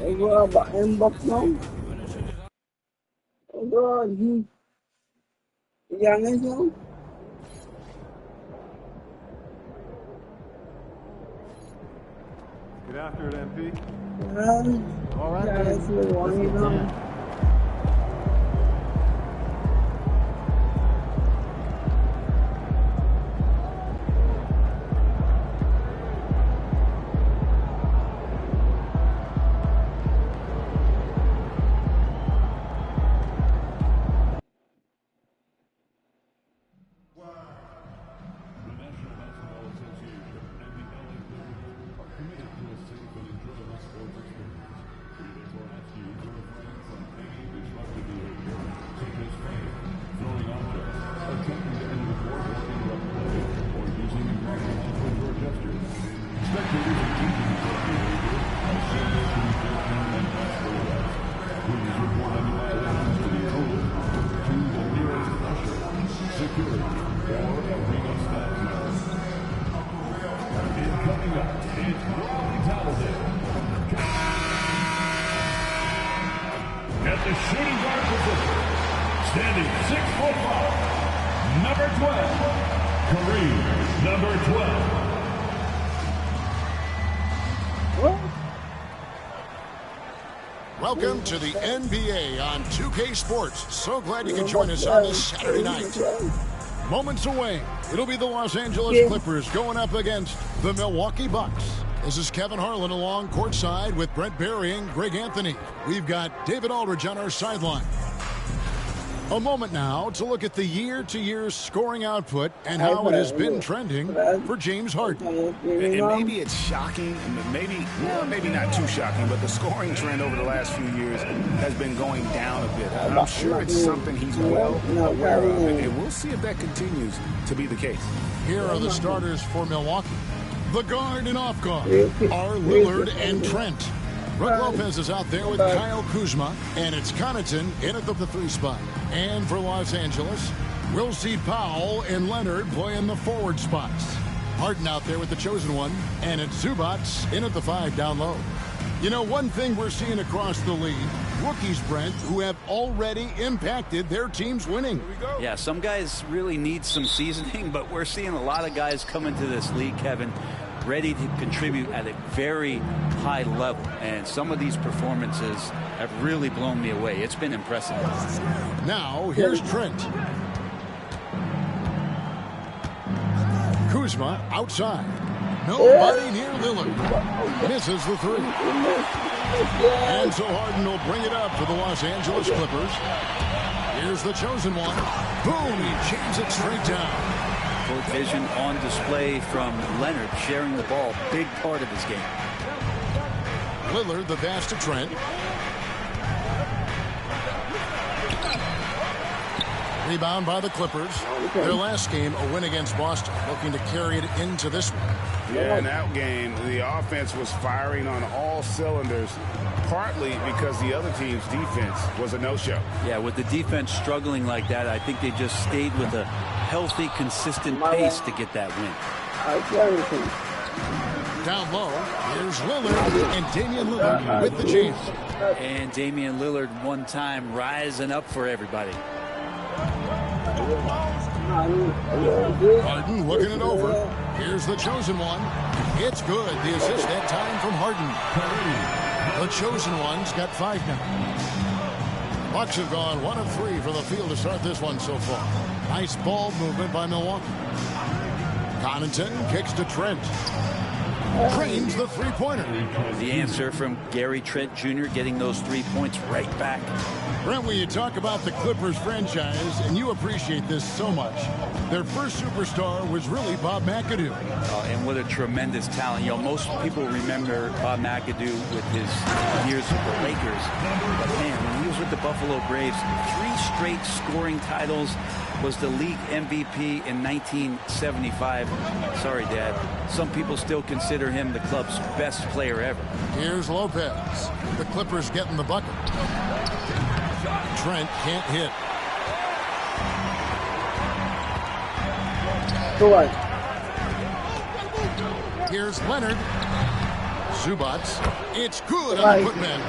Ba inbox no? Jangan no? Get after it, MP. All right, That's the one, you know. At the shooting guard position, standing 6'5", number 12, Kareem, number 12. Welcome to the NBA on 2K Sports. So glad you can join us on this Saturday night. Moments away, it'll be the Los Angeles Clippers going up against the Milwaukee Bucks. This is Kevin Harlan along courtside with Brent Barry and Greg Anthony. We've got David Aldridge on our sideline. A moment now to look at the year-to-year scoring output and how it has been trending for James Harden. And maybe it's shocking, maybe not too shocking, but the scoring trend over the last few years has been going down a bit. I'm sure it's something he's well aware of, and we'll see if that continues to be the case. Here are the starters for Milwaukee. The guard and off guard are Lillard and Trent. Brook Lopez is out there with Kyle Kuzma, and it's Connaughton in at the 3 spot. And for Los Angeles, we'll see Powell and Leonard play in the forward spots. Harden out there with the chosen one, and it's Zubats in at the 5 down low. You know, one thing we're seeing across the league, rookies, Brent, who have already impacted their teams winning. Yeah, some guys really need some seasoning, but we're seeing a lot of guys come into this league, Kevin, ready to contribute at a very high level. And some of these performances have really blown me away. It's been impressive. Now, here's Trent. Kuzma outside. Nobody near Lillard. Misses the 3. And so Harden will bring it up for the Los Angeles Clippers. Here's the chosen one. Boom, he jams it straight down. Court vision on display from Leonard, sharing the ball, big part of his game. Lillard, the pass to Trent. Rebound by the Clippers. Their last game, a win against Boston, looking to carry it into this one. Yeah, in that game, the offense was firing on all cylinders, partly because the other team's defense was a no-show. Yeah, with the defense struggling like that, I think they just stayed with a healthy, consistent pace to get that win. Down low, here's Lillard, and Damian Lillard with the jam. And Damian Lillard one time rising up for everybody. Harden looking it over. Here's the chosen one. It's good. The assist that time from Harden. The chosen one's got 5 now. Bucks have gone 1 of 3 for the field to start this one so far. Nice ball movement by Milwaukee. Connaughton kicks to Trent. Drains the 3-pointer. The answer from Gary Trent Jr. getting those 3 points right back. Brent, when you talk about the Clippers franchise, and you appreciate this so much, their first superstar was really Bob McAdoo. And what a tremendous talent. You know, most people remember Bob McAdoo with his years with the Lakers. But man, when he was with the Buffalo Braves, 3 straight scoring titles, was the league MVP in 1975. Sorry, Dad. Some people still consider him the club's best player ever. Here's Lopez. The Clippers getting the bucket. Trent can't hit. Here's Leonard. Zubac. It's good on the putback.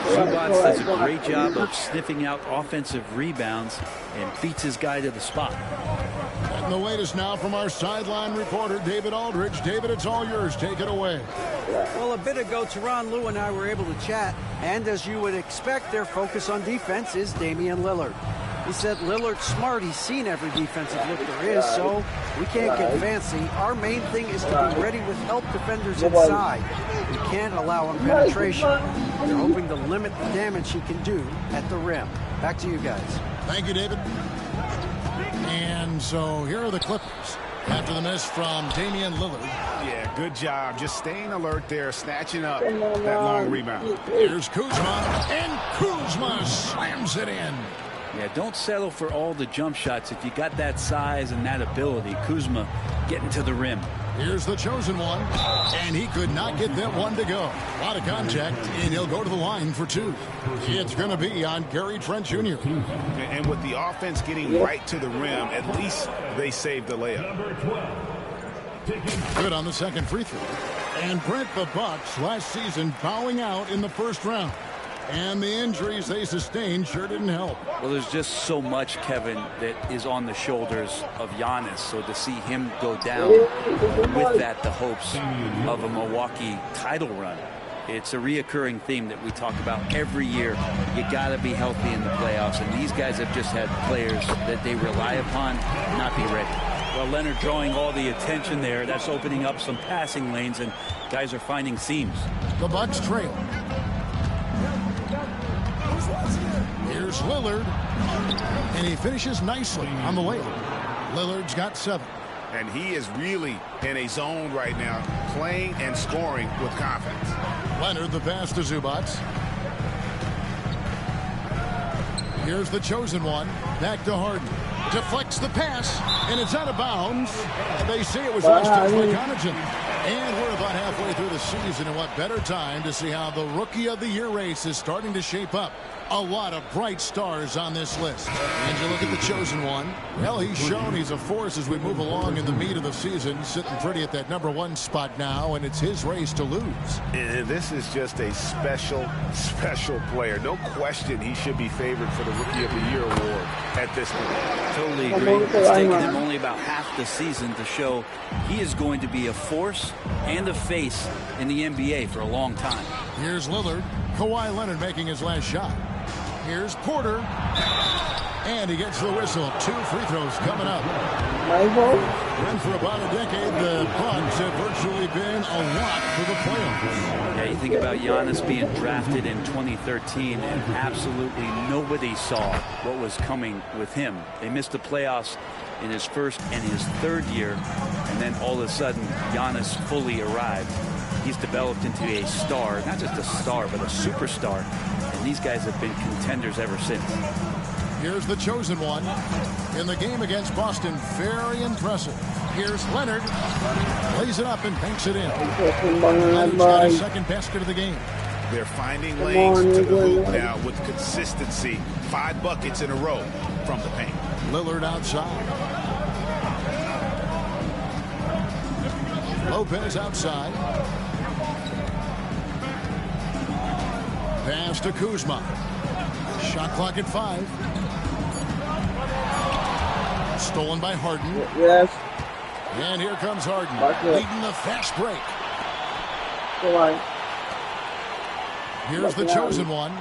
Zubac does a great job of sniffing out offensive rebounds and beats his guy to the spot. And the latest now from our sideline reporter, David Aldridge. David, it's all yours. Take it away. Well, a bit ago, Teron Lue and I were able to chat, and as you would expect, their focus on defense is Damian Lillard. He said Lillard's smart. He's seen every defensive look there is, so we can't get fancy. Our main thing is to be ready with help defenders inside. We can't allow him penetration. They're hoping to limit the damage he can do at the rim. Back to you guys. Thank you, David. And so here are the Clippers after the miss from Damian Lillard. Yeah, good job. Just staying alert there, snatching up that long rebound. Here's Kuzma, and Kuzma slams it in. Yeah, don't settle for all the jump shots. If you got that size and that ability, Kuzma getting to the rim. Here's the chosen one, and he could not get that one to go. A lot of contact, and he'll go to the line for two. It's going to be on Gary Trent Jr. And with the offense getting right to the rim, at least they saved the layup. Good on the second free throw. And Brent, the Bucks last season bowing out in the first round. And the injuries they sustained sure didn't help. Well, there's just so much, Kevin, that is on the shoulders of Giannis. So to see him go down with that, the hopes of a Milwaukee title run. It's a reoccurring theme that we talk about every year. You got to be healthy in the playoffs. And these guys have just had players that they rely upon not be ready. Well, Leonard drawing all the attention there. That's opening up some passing lanes, and guys are finding seams. The Bucks trail. Here's Lillard, and he finishes nicely on the layup. Lillard's got 7. And he is really in a zone right now, playing and scoring with confidence. Leonard, the pass to Zubac. Here's the chosen one. Back to Harden. Deflects the pass, and it's out of bounds. They say it was last touch by Connaughton. And we're about halfway through the season, and what better time to see how the Rookie of the Year race is starting to shape up. A lot of bright stars on this list. And you look at the chosen one. Well, he's shown he's a force as we move along in the meat of the season, sitting pretty at that #1 spot now, and it's his race to lose. And this is just a special, special player. No question he should be favored for the Rookie of the Year award at this point. Totally agree. It's taken him only about half the season to show he is going to be a force and a face in the NBA for a long time. Here's Lillard. Kawhi Leonard making his last shot. Here's Porter. And he gets the whistle. 2 free throws coming up. And for about a decade, the Bucks have virtually been a lock for the playoffs. Yeah, you think about Giannis being drafted in 2013, and absolutely nobody saw what was coming with him. They missed the playoffs in his first and his third year, and then all of a sudden, Giannis fully arrived. He's developed into a star, not just a star, but a superstar. And these guys have been contenders ever since. Here's the chosen one. In the game against Boston, very impressive. Here's Leonard. Lays it up and banks it in. Leonard's got his second basket of the game. They're finding lanes to the hoop now with consistency. 5 buckets in a row from the paint. Lillard outside. Lopez outside. Pass to Kuzma. Shot clock at 5. Stolen by Harden. Yes. And here comes Harden, leading the fast break. Here's the chosen one.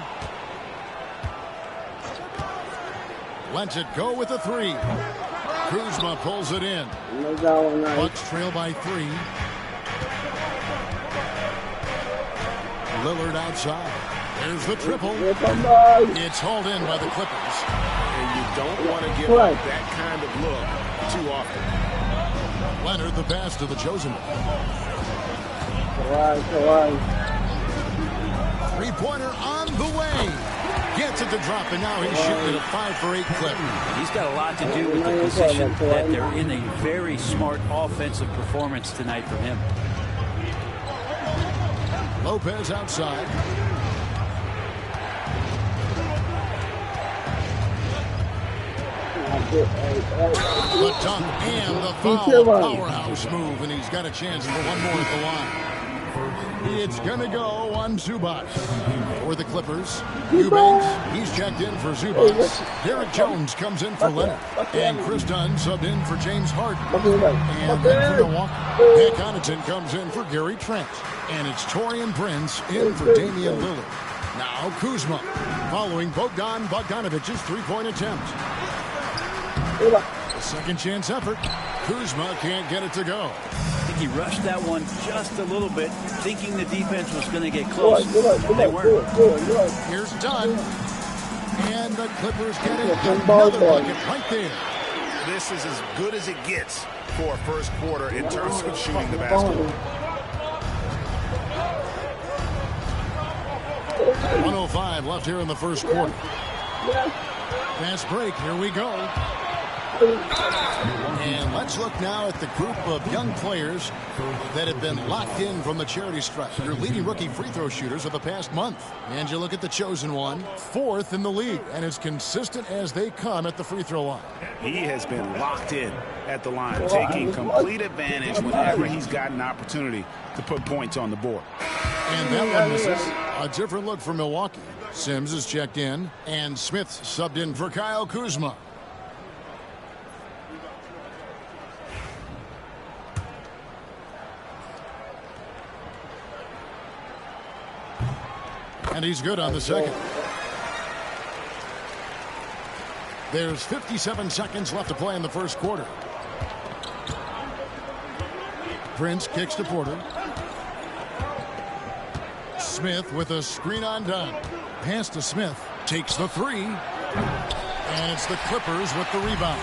Lets it go with the 3. Kuzma pulls it in. Bucks trail by 3. Lillard outside. There's the triple. It's hauled in by the Clippers. And you don't want to give up that kind of look too often. Leonard, the pass to the chosen one. 3-pointer on the way. Gets it to drop, and now he's shooting at a 5 for 8 clip. He's got a lot to do with the position that they're in. A very smart offensive performance tonight from him. Lopez outside. The dunk and the foul. Powerhouse move, and he's got a chance for one more at the line. It's going to go on Zubac. For the Clippers, Eubanks, he's checked in for Zubac. Derek Jones comes in for Leonard. And Chris Dunn subbed in for James Harden. And then for Milwaukee, Pat Connaughton comes in for Gary Trent. And it's Taurean Prince in for Damian Lillard. Now Kuzma, following Bogdan Bogdanovic's three-point attempt. A second chance effort. Kuzma can't get it to go. I think he rushed that one just a little bit, thinking the defense was going to get close. They weren't. Here's Dunn. And the Clippers get another bucket right there. This is as good as it gets for a first quarter in terms of shooting the basketball. 1:05 left here in the first quarter. Fast break. Here we go. And let's look now at the group of young players that have been locked in from the charity stripe. Your leading rookie free throw shooters of the past month. And you look at the chosen one, 4th in the league, and as consistent as they come at the free throw line. He has been locked in at the line, taking complete advantage whenever he's got an opportunity to put points on the board. And that one misses. A different look for Milwaukee. Sims is checked in, and Smith subbed in for Kyle Kuzma. And he's good on the second. There's 57 seconds left to play in the first quarter. Prince kicks to Porter. Smith with a screen on Dunn. Pass to Smith. Takes the three. And it's the Clippers with the rebound.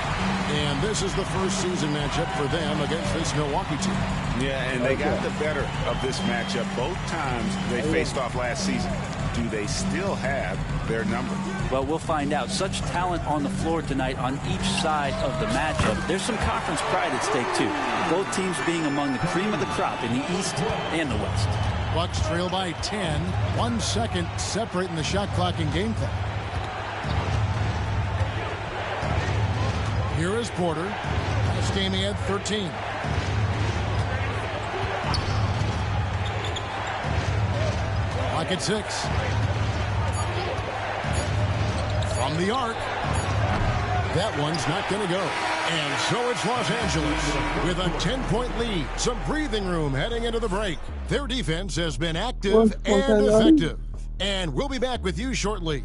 And this is the first season matchup for them against this Milwaukee team. Yeah, and they got the better of this matchup both times they faced off last season. Do they still have their number? Well, we'll find out. Such talent on the floor tonight on each side of the matchup. There's some conference pride at stake, too. Both teams being among the cream of the crop in the East and the West. Bucks trail by 10. 1 second separating the shot clock and game clock. Here is Porter. Last game he had 13. Clock at 6. From the arc. That one's not going to go. And so it's Los Angeles with a 10-point lead. Some breathing room heading into the break. Their defense has been active and effective. And we'll be back with you shortly.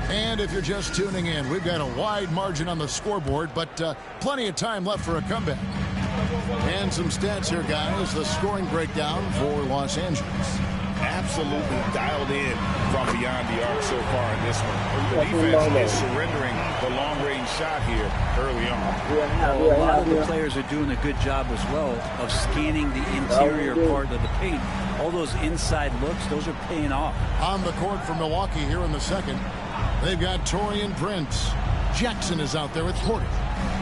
And if you're just tuning in, we've got a wide margin on the scoreboard, but plenty of time left for a comeback. And some stats here, guys. The scoring breakdown for Los Angeles. Absolutely dialed in from beyond the arc so far in this one. The defense is surrendering the long-range shot here early on. A lot of the players are doing a good job as well of scanning the interior part of the paint. All those inside looks, those are paying off. On the court for Milwaukee here in the second, they've got Taurean Prince. Jackson is out there with Porter.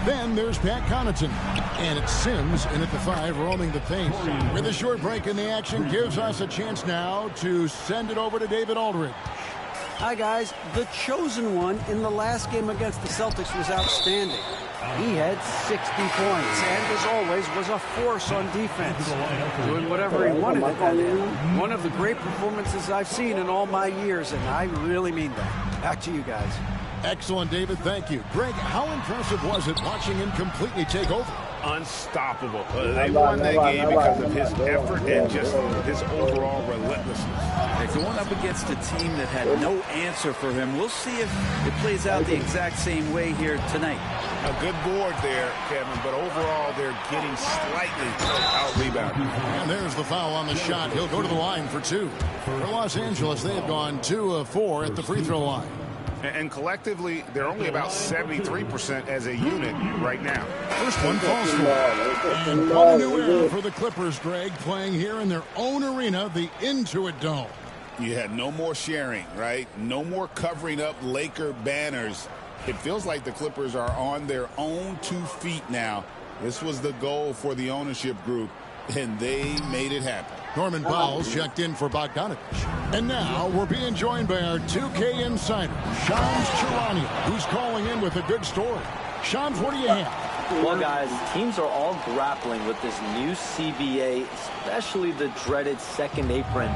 Then there's Pat Connaughton. And it's Sims in at the 5, roaming the paint. With a short break in the action, gives us a chance now to send it over to David Aldridge. Hi, guys. The chosen one in the last game against the Celtics was outstanding. He had 60 points and, as always, was a force on defense, doing whatever he wanted at that end. One of the great performances I've seen in all my years, and I really mean that. Back to you guys. Excellent, David. Thank you. Greg, how impressive was it watching him completely take over? Unstoppable. They won that game because of his effort and just his overall relentlessness. Going up against a team that had no answer for him. We'll see if it plays out the exact same way here tonight. A good board there, Kevin, but overall they're getting slightly out-rebounded. And there's the foul on the shot. He'll go to the line for 2. For Los Angeles, they have gone 2 of 4 at the free throw line. And collectively, they're only about 73% as a unit right now. First one falls for. And what a new era for the Clippers, Greg, playing here in their own arena, the Intuit Dome. Yeah, no more sharing, right? No more covering up Laker banners. It feels like the Clippers are on their own 2 feet now. This was the goal for the ownership group, and they made it happen. Norman Powell's checked in for Bogdanovich. And now we're being joined by our 2K insider, Shams Charania, who's calling in with a good story. Shams, what do you have? Well, guys, teams are all grappling with this new CBA, especially the dreaded second apron.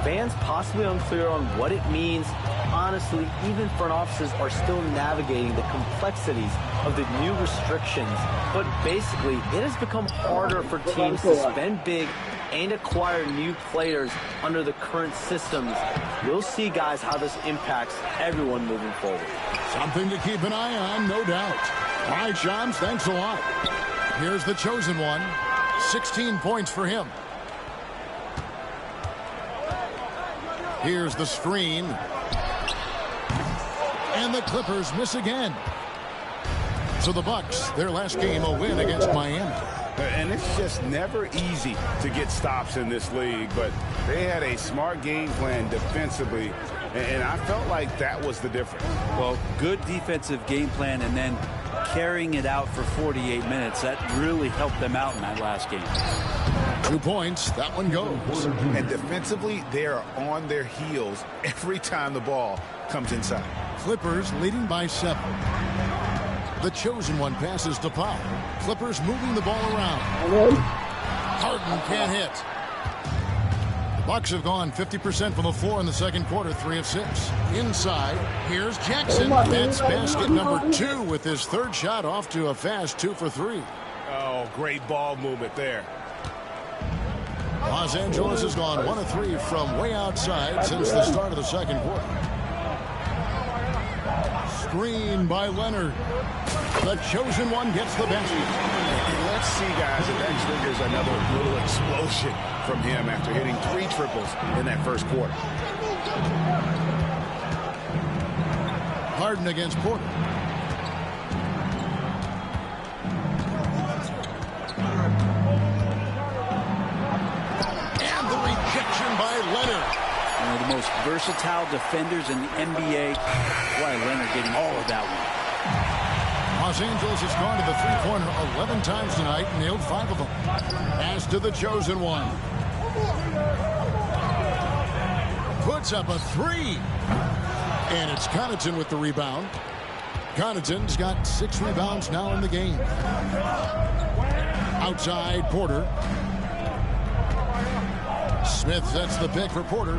Fans possibly unclear on what it means. Honestly, even front offices are still navigating the complexities of the new restrictions. But basically, it has become harder for teams to spend big and acquire new players under the current systems. We'll see, guys, how this impacts everyone moving forward. Something to keep an eye on, no doubt. All right, Shams, thanks a lot. Here's the chosen one. 16 points for him. Here's the screen. And the Clippers miss again. So the Bucks, their last game, a win against Miami. And it's just never easy to get stops in this league, but they had a smart game plan defensively, and I felt like that was the difference. Well, good defensive game plan and then carrying it out for 48 minutes. That really helped them out in that last game. 2 points. That one goes. And defensively, they are on their heels every time the ball comes inside. Clippers leading by 7. The chosen one passes to Powell. Clippers moving the ball around. Harden can't hit. The Bucks have gone 50% from the floor in the second quarter, 3 of 6. Inside, here's Jackson. That's basket number 2 with his third shot off to a fast 2 for 3. Oh, great ball movement there. Los Angeles has gone 1 of 3 from way outside since the start of the second quarter. Screen by Leonard. The chosen one gets the basket. And let's see, guys, if that triggers another little explosion from him after hitting 3 triples in that first quarter. Harden against Porter. And the rejection by Leonard. One of the most versatile defenders in the NBA. Why Leonard getting all of that one. Los Angeles has gone to the three-pointer 11 times tonight and nailed 5 of them. Pass to the chosen one. Puts up a 3. And it's Connaughton with the rebound. Connaughton's got 6 rebounds now in the game. Outside, Porter. Smith sets the pick for Porter.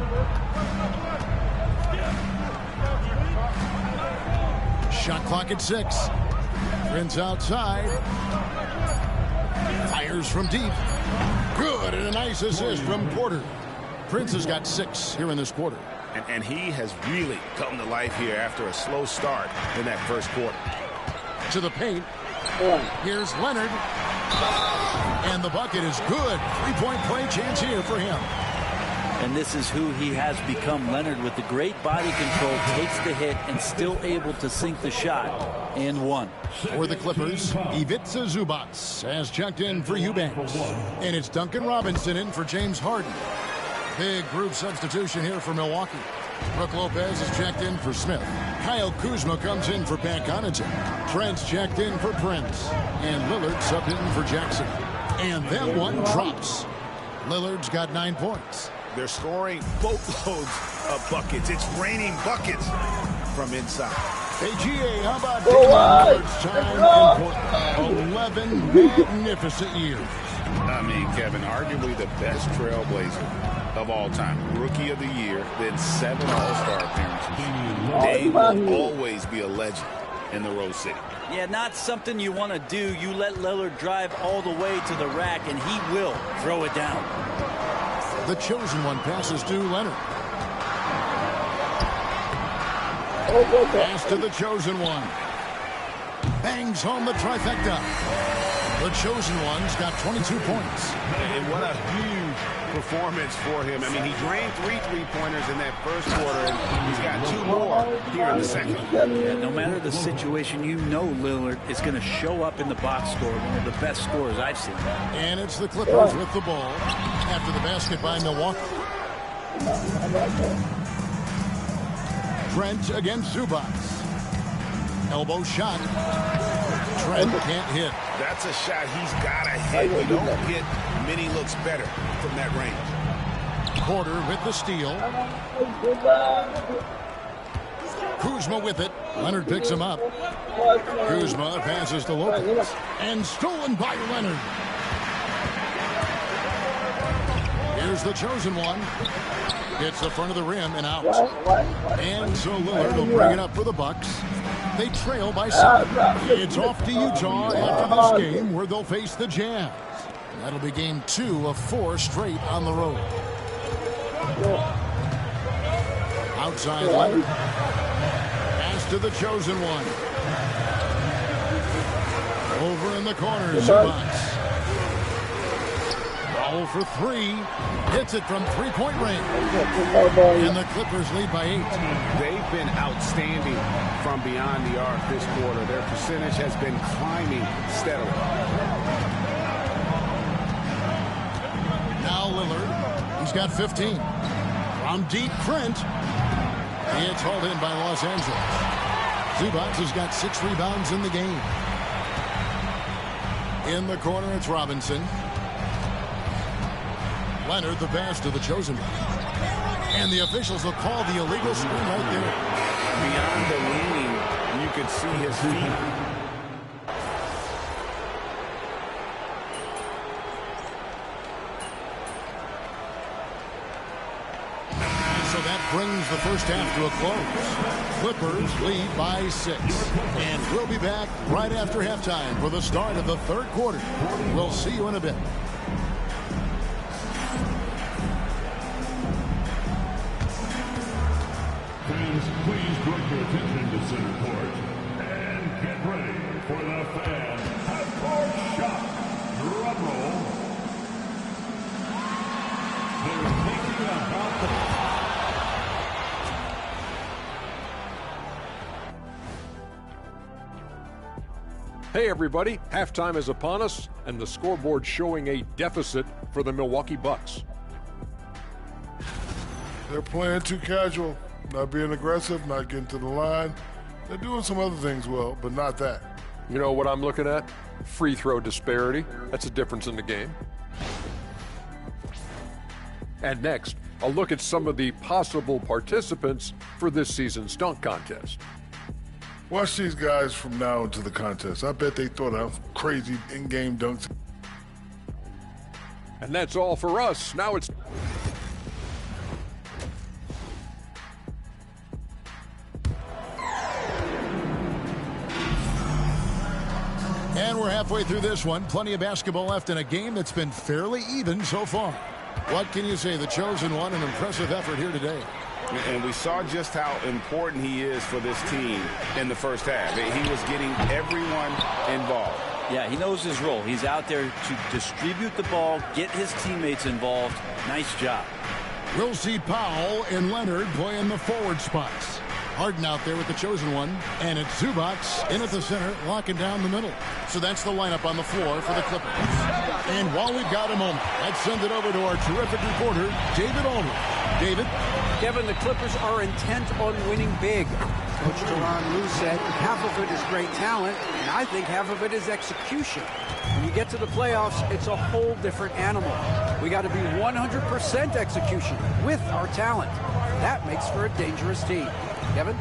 Shot clock at 6. Prince outside. Fires from deep. Good, and a nice assist from Porter. Prince has got 6 here in this quarter. And he has really come to life here after a slow start in that first quarter. To the paint. Here's Leonard. And the bucket is good. 3-point play chance here for him. And this is who he has become. Leonard with the great body control, takes the hit and still able to sink the shot. And 1. For the Clippers, Ivica Zubac has checked in for Eubanks. And it's Duncan Robinson in for James Harden. Big group substitution here for Milwaukee. Brook Lopez is checked in for Smith. Kyle Kuzma comes in for Pat Connaughton. Trent's checked in for Prince. And Lillard subbed in for Jackson. And that one drops. Lillard's got 9 points. They're scoring boatloads of buckets. It's raining buckets from inside. Hey, GA, how about Lillard's time in Portland? 11 magnificent years. I mean, Kevin, arguably the best trailblazer of all time. Rookie of the year, then 7 All-Star appearances. Dave will always be a legend in the Rose City. Yeah, not something you want to do. You let Lillard drive all the way to the rack, and he will throw it down. The chosen one passes to Leonard. Pass to the chosen one. Bangs home the trifecta. The chosen one's got 22 points. And what a huge performance for him. I mean, he drained 3 3-pointers in that first quarter, and he's got 2 more here in the second. Yeah, no matter the situation, you know Lillard is going to show up in the box score, one of the best scorers I've seen. And it's the Clippers with the ball after the basket by Milwaukee. Trent against Zubac. Elbow shot. Trent can't hit. That's a shot he's got to hit. You don't get many looks better from that range. Porter with the steal. Kuzma with it. Leonard picks him up. Kuzma passes to Lopez. And stolen by Leonard. Here's the chosen one. Hits the front of the rim and out. And so Lillard will bring it up for the Bucks. They trail by 7. It's off to Utah after this game where they'll face the Jazz. And that'll be game 2 of 4 straight on the road. Outside Leonard. Pass to the chosen one. Over in the corner, Zubac. Foul for 3. Hits it from 3-point range. And the Clippers lead by 8. They've been outstanding from beyond the arc this quarter. Their percentage has been climbing steadily. Now Lillard. He's got 15. From deep, Trent. It's hauled in by Los Angeles. Zubac has got 6 rebounds in the game. In the corner, it's Robinson. Leonard, the pass to the chosen one. And the officials will call the illegal screen right there. Beyond the leaning, you could see his feet. So that brings the first half to a close. Clippers lead by 6. And we'll be back right after halftime for the start of the 3rd quarter. We'll see you in a bit. Fans, please direct your attention to center court and get ready for the fan half-court shot. Drum roll. They're thinking about the... Hey everybody, halftime is upon us and the scoreboard showing a deficit for the Milwaukee Bucks. They're playing too casual, not being aggressive, not getting to the line. They're doing some other things well, but not that. You know what I'm looking at? Free throw disparity. That's a difference in the game. And next, a look at some of the possible participants for this season's dunk contest. Watch these guys from now into the contest. I bet they thought of crazy in-game dunks. And that's all for us. Now it's... And we're halfway through this one. Plenty of basketball left in a game that's been fairly even so far. What can you say? The chosen one, an impressive effort here today. And we saw just how important he is for this team in the first half. He was getting everyone involved. Yeah, he knows his role. He's out there to distribute the ball, get his teammates involved. Nice job. We'll see Powell and Leonard play in the forward spots. Harden out there with the chosen one. And it's Zubac in at the center, locking down the middle. So that's the lineup on the floor for the Clippers. And while we've got a moment, let's send it over to our terrific reporter, David Aldridge. David? Kevin, the Clippers are intent on winning big. Coach Tyronn Lue said half of it is great talent, and I think half of it is execution. When you get to the playoffs, it's a whole different animal. We got to be 100% execution with our talent. That makes for a dangerous team. Kevin?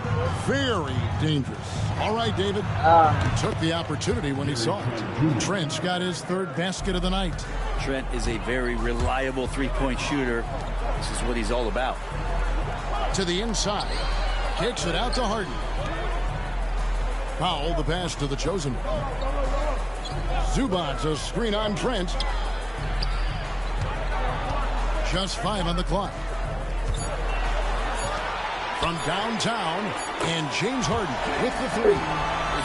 Very dangerous. All right, David. He took the opportunity when he saw it. Trent's got his 3rd basket of the night. Trent is a very reliable three-point shooter. This is what he's all about. To the inside. Kicks it out to Harden. Powell, the pass to the chosen one. Zubac, a screen on Trent. Just 5 on the clock. From downtown, and James Harden with the 3.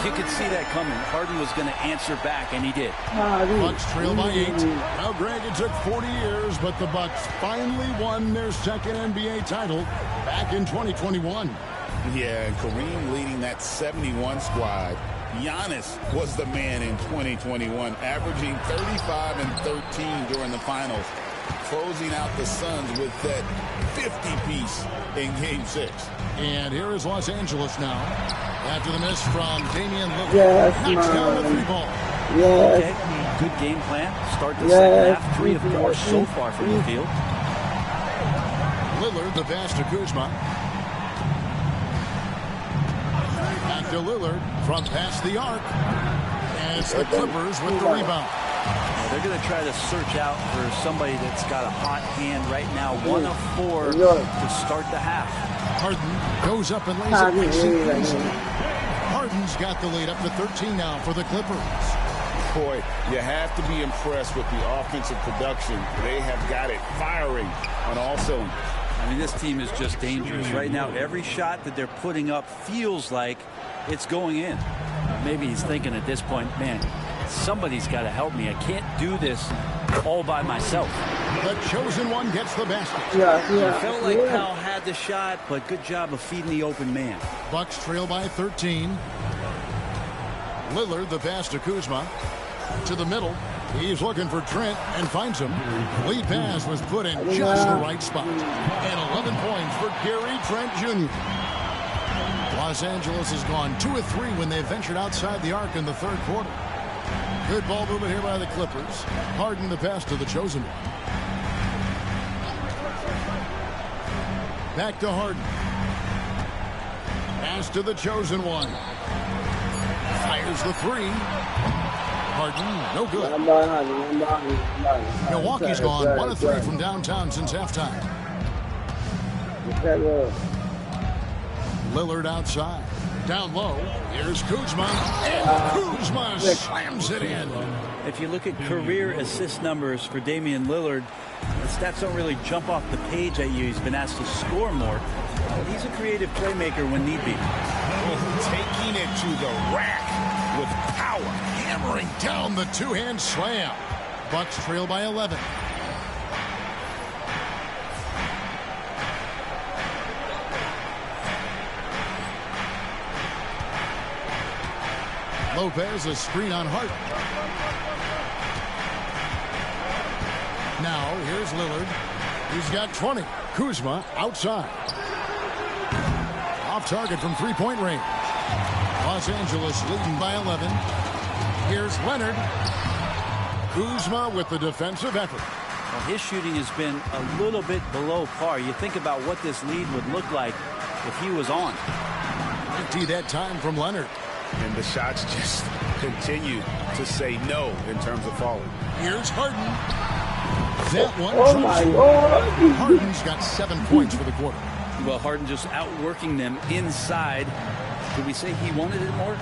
You could see that coming. Harden was going to answer back, and he did. Bucks trail by 8. Now, Greg, it took 40 years, but the Bucks finally won their 2nd NBA title back in 2021. Yeah, and Kareem leading that 71 squad. Giannis was the man in 2021, averaging 35 and 13 during the finals. closing out the Suns with that 50-piece in Game 6. And here is Los Angeles now. After the miss from Damian Lillard. Yes, knocks down the man. 3-ball. Yes. Okay, good game plan. Start the Yes. second half. 3 of 4 so far from the field. Lillard, the pass to Kuzma. Back to Lillard from past the arc. And it's the Clippers with the rebound. They're going to try to search out for somebody that's got a hot hand right now. 1 of 4 to start the half. Harden goes up and lays it easy. Harden's got the lead up to 13 now for the Clippers. Boy, you have to be impressed with the offensive production. They have got it firing on all cylinders. I mean, this team is just dangerous. Right now, every shot that they're putting up feels like it's going in. Maybe he's thinking at this point, man, somebody's got to help me. I can't do this all by myself. The chosen one gets the basket. It felt like Powell had the shot, but good job of feeding the open man. Bucks trail by 13. Lillard, the pass to Kuzma. To the middle. He's looking for Trent and finds him. Lead pass was put in just the right spot. And 11 points for Gary Trent Jr. Los Angeles has gone 2 of 3 when they ventured outside the arc in the third quarter. Good ball movement here by the Clippers. Harden the pass to the chosen one. Back to Harden. Pass to the chosen one. Fires the 3. Harden, no good. Milwaukee's gone 1 of 3 from downtown since halftime. Lillard outside. Down low. Here's Kuzma. And Kuzma slams it in. If you look at career assist numbers for Damian Lillard, the stats don't really jump off the page at you. He's been asked to score more. But he's a creative playmaker when need be. Taking it to the rack with power. Hammering down the two-hand slam. Bucks trail by 11. Lopez, a screen on Hart. Now, here's Lillard. He's got 20. Kuzma outside. Off target from three-point range. Los Angeles leading by 11. Here's Leonard. Kuzma with the defensive effort. Well, his shooting has been a little bit below par. You think about what this lead would look like if he was on. Empty that time from Leonard. And the shots just continue to say no in terms of falling. Here's Harden. That one. Oh my God. Harden's got 7 points for the quarter. Well, Harden just outworking them inside. Could we say he wanted it more?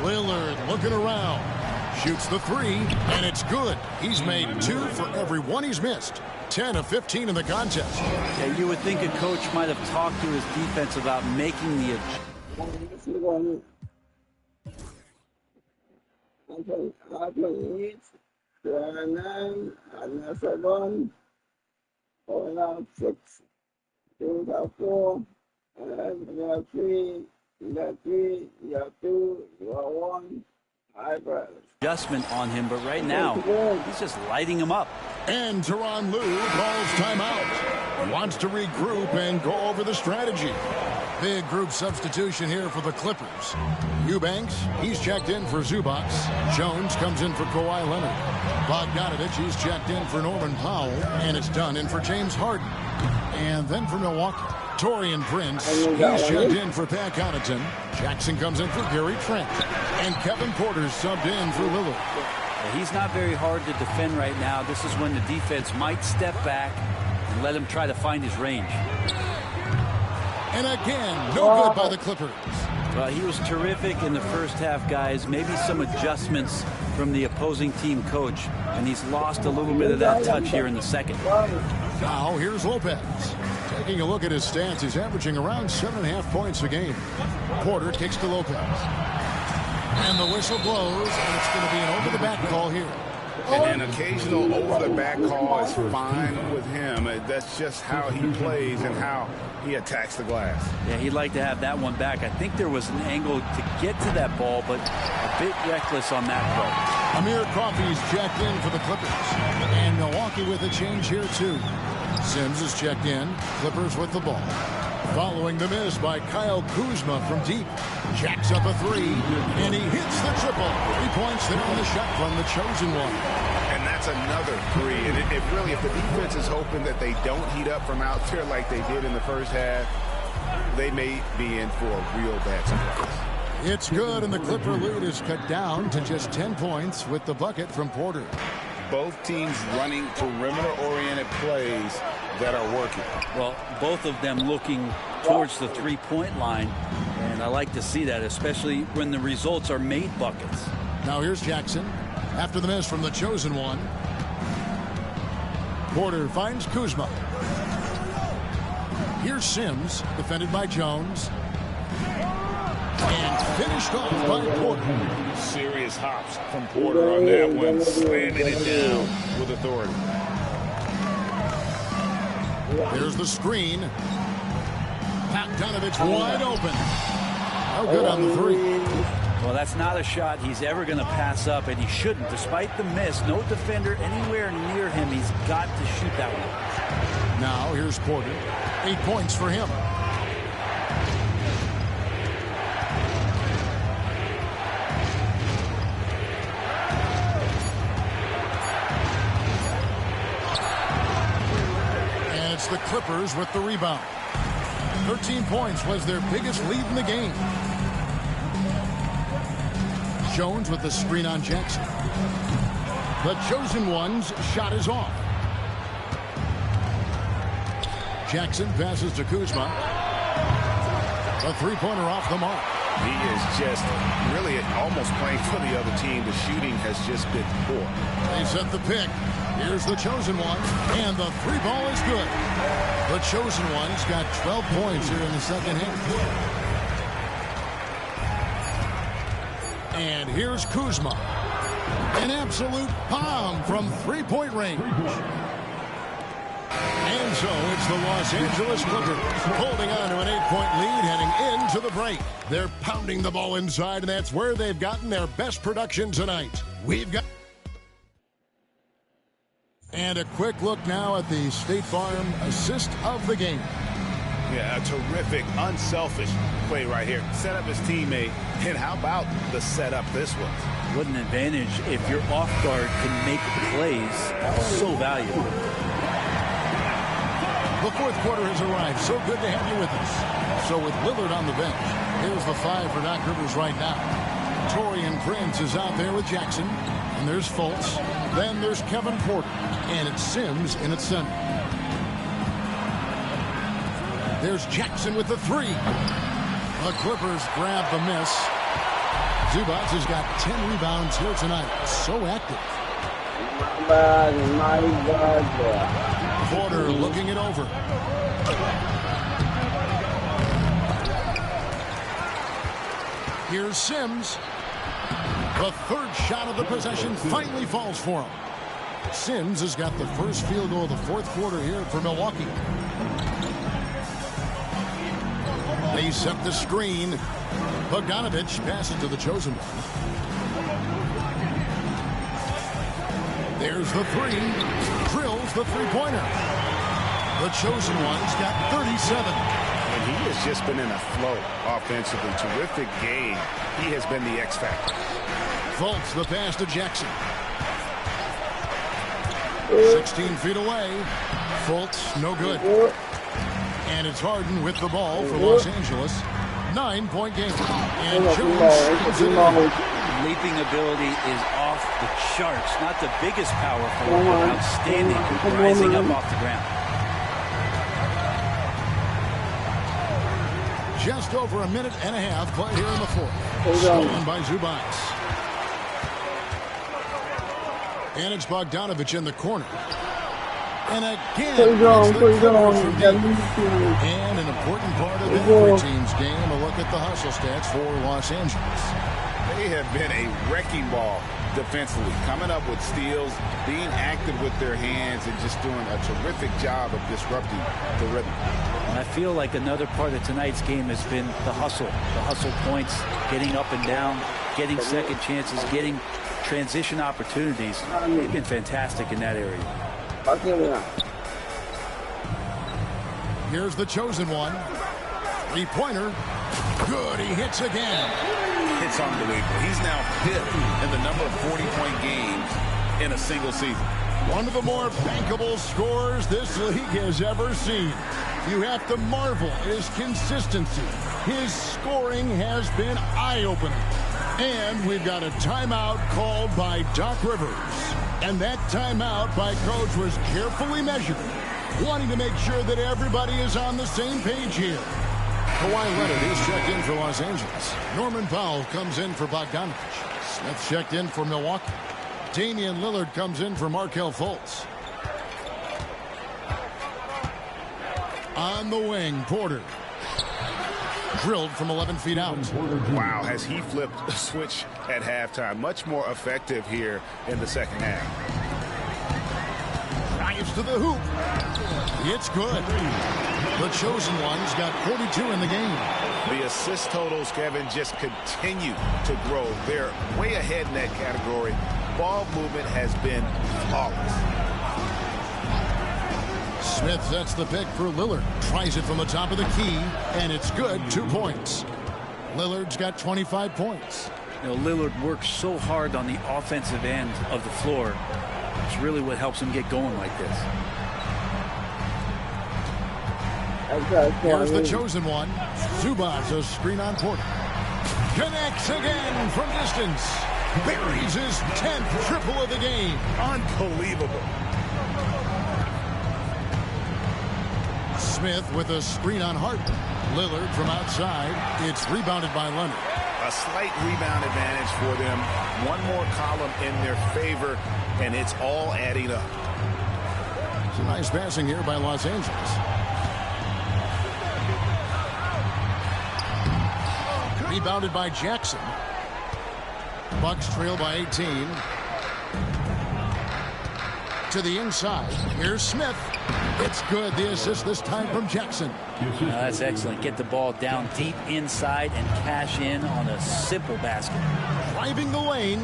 Lillard looking around. Shoots the 3, and it's good. He's made 2 for every one he's missed. 10 of 15 in the contest. Yeah, you would think a coach might have talked to his defense about making the adjustment on him, but right now he's just lighting him up. And Tyronn Lue calls timeout. Wants to regroup and go over the strategy. Big group substitution here for the Clippers. Eubanks, he's checked in for Zubac. Jones comes in for Kawhi Leonard. Bogdanovich, he's checked in for Norman Powell. And it's done in for James Harden. And then for Milwaukee, Taurean Prince, he's checked in for Pat Connaughton. Jackson comes in for Gary Trent. And Kevin Porter's subbed in for Lillard. Yeah, he's not very hard to defend right now. This is when the defense might step back and let him try to find his range. And again, no good by the Clippers. Well, he was terrific in the first half, guys. Maybe some adjustments from the opposing team coach, and he's lost a little bit of that touch here in the second. Now, here's Lopez. Taking a look at his stats, he's averaging around 7.5 points a game. Porter kicks to Lopez. And the whistle blows, and it's going to be an over-the-back call here. An occasional over-the-back call is fine with him. That's just how he plays and how he attacks the glass. Yeah, he'd like to have that one back. I think there was an angle to get to that ball, but a bit reckless on that throw. Amir Coffey's checked in for the Clippers. And Milwaukee with a change here, too. Sims is checked in. Clippers with the ball. Following the miss by Kyle Kuzma from deep. Jacks up a three, and he hits the triple. 3 points there on the shot from the chosen one. And that's another three. And if the defense is hoping that they don't heat up from out there like they did in the first half, they may be in for a real bad surprise. It's good, and the Clipper lead is cut down to just 10 points with the bucket from Porter. Both teams running perimeter-oriented plays that are working. Well, both of them looking towards the three-point line, and I like to see that, especially when the results are made buckets. Now here's Jackson after the miss from the chosen one. Porter finds Kuzma. Here's Sims, defended by Jones. And finished off by Porter. Serious hops from Porter on that one, slamming it down with authority. There's the screen. Bogdanovich wide open. No good on the three. Well, that's not a shot he's ever going to pass up, and he shouldn't. Despite the miss, no defender anywhere near him. He's got to shoot that one. Now here's Porter. 8 points for him. The Clippers with the rebound. 13 points was their biggest lead in the game. Jones with the screen on Jackson. The chosen one's shot is off. Jackson passes to Kuzma. A three-pointer off the mark. He is just really almost playing for the other team. The shooting has just been poor. They set the pick. Here's the chosen one, and the three ball is good. The chosen one's got 12 points here in the second half. And here's Kuzma. An absolute bomb from three-point range. And so it's the Los Angeles Clippers holding on to an 8-point lead heading into the break. They're pounding the ball inside, and that's where they've gotten their best production tonight. We've got... And a quick look now at the State Farm assist of the game. Yeah, a terrific, unselfish play right here. Set up his teammate, and how about the setup this was? What an advantage if your off guard can make plays so valuable. The fourth quarter has arrived. So good to have you with us. So with Lillard on the bench, here's the five for Doc Rivers right now. Torian Prince is out there with Jackson. And there's Fultz. Then there's Kevin Porter. And it's Sims in its center. There's Jackson with the three. The Clippers grab the miss. Zubac has got 10 rebounds here tonight. So active. Porter looking it over. Here's Sims. The third shot of the possession finally falls for him. Sims has got the first field goal of the fourth quarter here for Milwaukee. They set the screen. Bogdanovich passes to the chosen one. There's the three. Drills the three-pointer. The chosen one's got 37. And he has just been in a flow offensively. Terrific game. He has been the X factor. Fultz the pass to Jackson. 16 feet away. Fultz no good. And it's Harden with the ball for Los Angeles. 9-point game. And Jones. Leaping ability is off the charts. Not the biggest power forward, but outstanding, rising up off the ground. Just over a minute and a half played here in the fourth. Stolen by Zubac. And it's Bogdanovich in the corner. And again, it's the Clippers from deep. And an important part of every team's game, a look at the hustle stats for Los Angeles. They have been a wrecking ball defensively, coming up with steals, being active with their hands, and just doing a terrific job of disrupting the rhythm. And I feel like another part of tonight's game has been the hustle points, getting up and down, getting second chances, getting transition opportunities. They've been fantastic in that area. Here's the chosen one. Three-pointer. Good. He hits again. It's unbelievable. He's now 5th in the number of 40-point games in a single season. One of the more bankable scorers this league has ever seen. You have to marvel at his consistency. His scoring has been eye-opening. And we've got a timeout called by Doc Rivers. And that timeout by Coach was carefully measured, wanting to make sure that everybody is on the same page here. Kawhi Leonard is checked in for Los Angeles. Norman Powell comes in for Bogdanovich. Smith checked in for Milwaukee. Damian Lillard comes in for Markelle Fultz. On the wing, Porter. Drilled from 11 feet out. Wow, has he flipped a switch at halftime. Much more effective here in the second half. Drives to the hoop. It's good. The chosen one's got 42 in the game. The assist totals, Kevin, just continue to grow. They're way ahead in that category. Ball movement has been flawless. Smith sets the pick for Lillard. Tries it from the top of the key, and it's good. 2 points. Lillard's got 25 points. You know, Lillard works so hard on the offensive end of the floor. It's really what helps him get going like this. Here's the chosen one. Zubac, a screen on Porter. Connects again from distance. Buries his 10th triple of the game. Unbelievable. Smith with a screen on Harden. Lillard from outside. It's rebounded by Leonard. A slight rebound advantage for them. One more column in their favor, and it's all adding up. Some nice passing here by Los Angeles. Rebounded by Jackson. Bucks trail by 18. To the inside. Here's Smith. It's good. The assist this time from Jackson. That's excellent. Get the ball down deep inside and cash in on a simple basket. Driving the lane.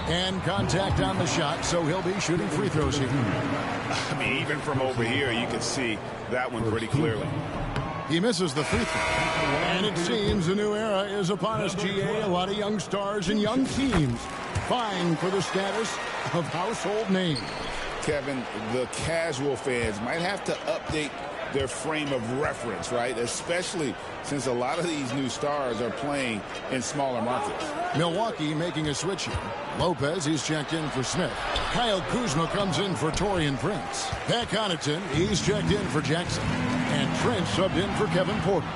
And contact on the shot, so he'll be shooting free throws here. I mean, even from over here, you can see that one pretty clearly. He misses the free throw. And it seems a new era is upon us, GA. A lot of young stars and young teams vying for the status of household names. Kevin, the casual fans might have to update their frame of reference, right? Especially since a lot of these new stars are playing in smaller markets. Milwaukee making a switch here. Lopez, he's checked in for Smith. Kyle Kuzma comes in for Taurean Prince. Pat Connaughton, he's checked in for Jackson. And Trent subbed in for Kevin Porter.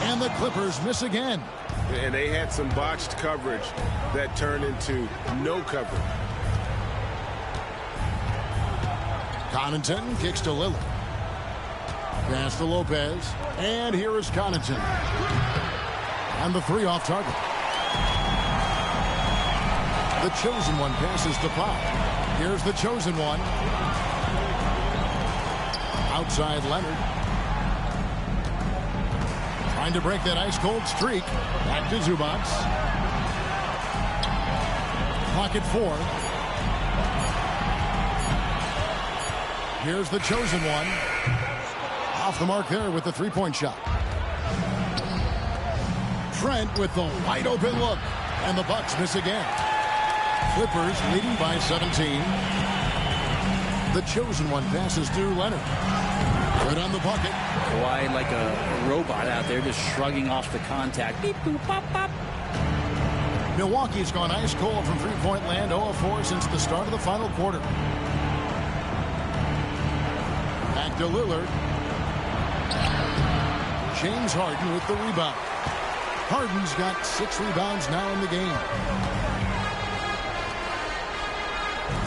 And the Clippers miss again. And they had some botched coverage that turned into no coverage. Connaughton kicks to Lillard. Pass to Lopez. And here is Connaughton. And the three off target. The chosen one passes to Pop. Here's the chosen one. Outside Leonard. Trying to break that ice-cold streak. Back to Zubac. Pocket four. Here's the chosen one. Off the mark there with the three-point shot. Trent with the wide open look. And the Bucks miss again. Clippers leading by 17. The chosen one passes to Leonard. Good on the bucket. Kawhi like a robot out there just shrugging off the contact. Beep, boop, pop, pop. Milwaukee's gone ice cold from three-point land, 0 of 4 since the start of the final quarter. Back to Lillard. James Harden with the rebound. Harden's got 6 rebounds now in the game.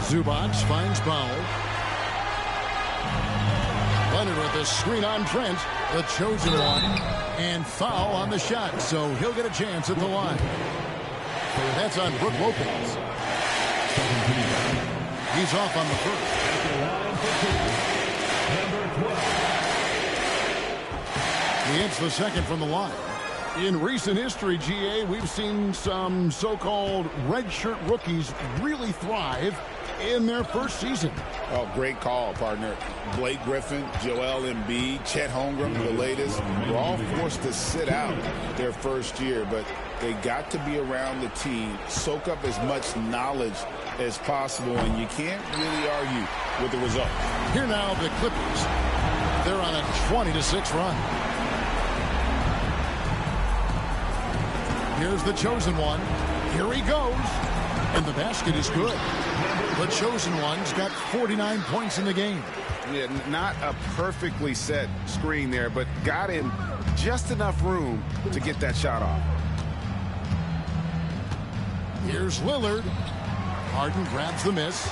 Zubac finds Powell. Leonard with a screen on Trent, the chosen one, and foul on the shot, so he'll get a chance at the line. That's on Brook Lopez. He's off on the first. He hits the second from the line. In recent history, GA, we've seen some so-called redshirt rookies really thrive in their first season. Oh, great call, partner. Blake Griffin, Joel Embiid, Chet Holmgren, the latest, were all forced to sit out their first year, but they got to be around the team, soak up as much knowledge as possible, and you can't really argue with the result. Here now, the Clippers. They're on a 20-6 run. Here's the chosen one. Here he goes. And the basket is good. The chosen one's got 49 points in the game. Yeah, not a perfectly set screen there, but got him just enough room to get that shot off. Here's Lillard. Harden grabs the miss.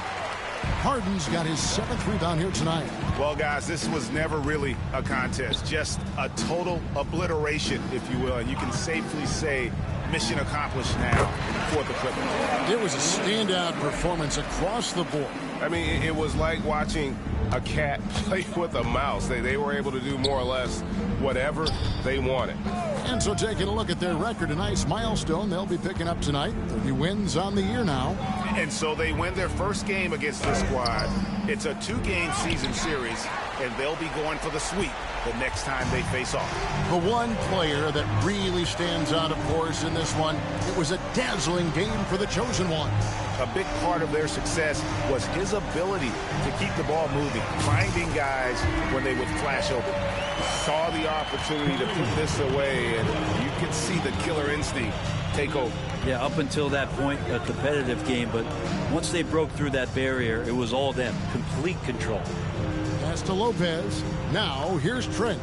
Harden's got his 7th rebound here tonight. Well, guys, this was never really a contest, just a total obliteration, if you will, and you can safely say mission accomplished now for the Clippers. It was a standout performance across the board. I mean, it was like watching a cat play with a mouse. They were able to do more or less whatever they wanted. And so taking a look at their record, a nice milestone they'll be picking up tonight. 30 wins on the year now. And so they win their first game against this squad. It's a 2-game season series, and they'll be going for the sweep the next time they face off. The one player that really stands out, of course, in this one, it was a dazzling game for the chosen one. A big part of their success was his ability to keep the ball moving, finding guys when they would flash open. Saw the opportunity to put this away, and you could see the killer instinct take over. Yeah, up until that point, a competitive game, but once they broke through that barrier, it was all them. Complete control. Pass to Lopez. Now, here's Trent.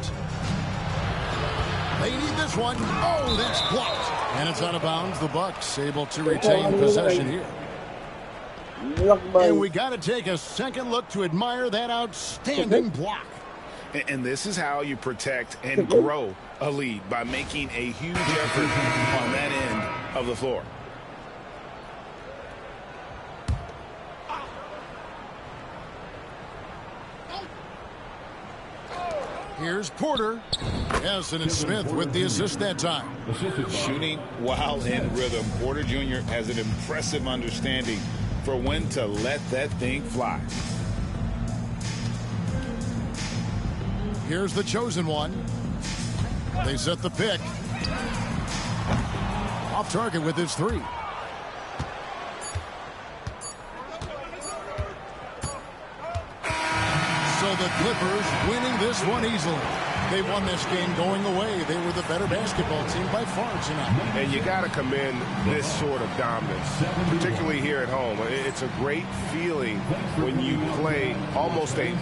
They need this one. Oh, that's blocked. And it's out of bounds. The Bucks able to retain possession here. And we got to take a second look to admire that outstanding block. And this is how you protect and grow a lead, by making a huge effort on that end of the floor. Here's Porter. Hassan and Smith with the assist that time. Shooting while in rhythm. Porter Jr. has an impressive understanding for when to let that thing fly. Here's the chosen one. They set the pick. Off target with his 3. So the Clippers winning this one easily. They won this game going away. They were the better basketball team by far tonight. And you got to commend this sort of dominance, particularly here at home. It's a great feeling when you play almost a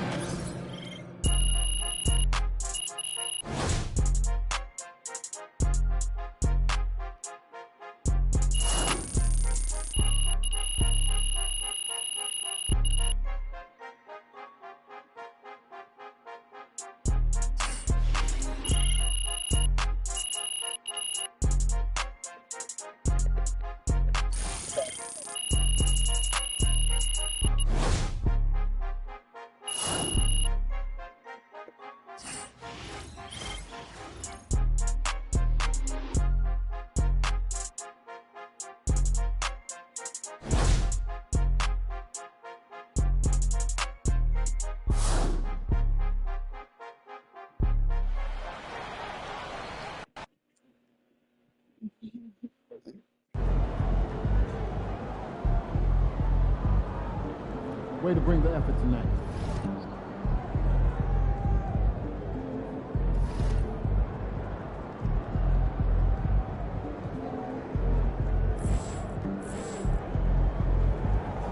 Way to bring the effort tonight.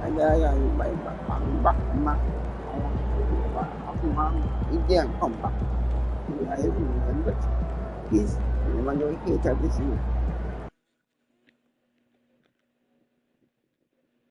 Ada yang baik bak mak aku mam ini yang kompak. Ini ayah pun memang memang jadi kita di sini.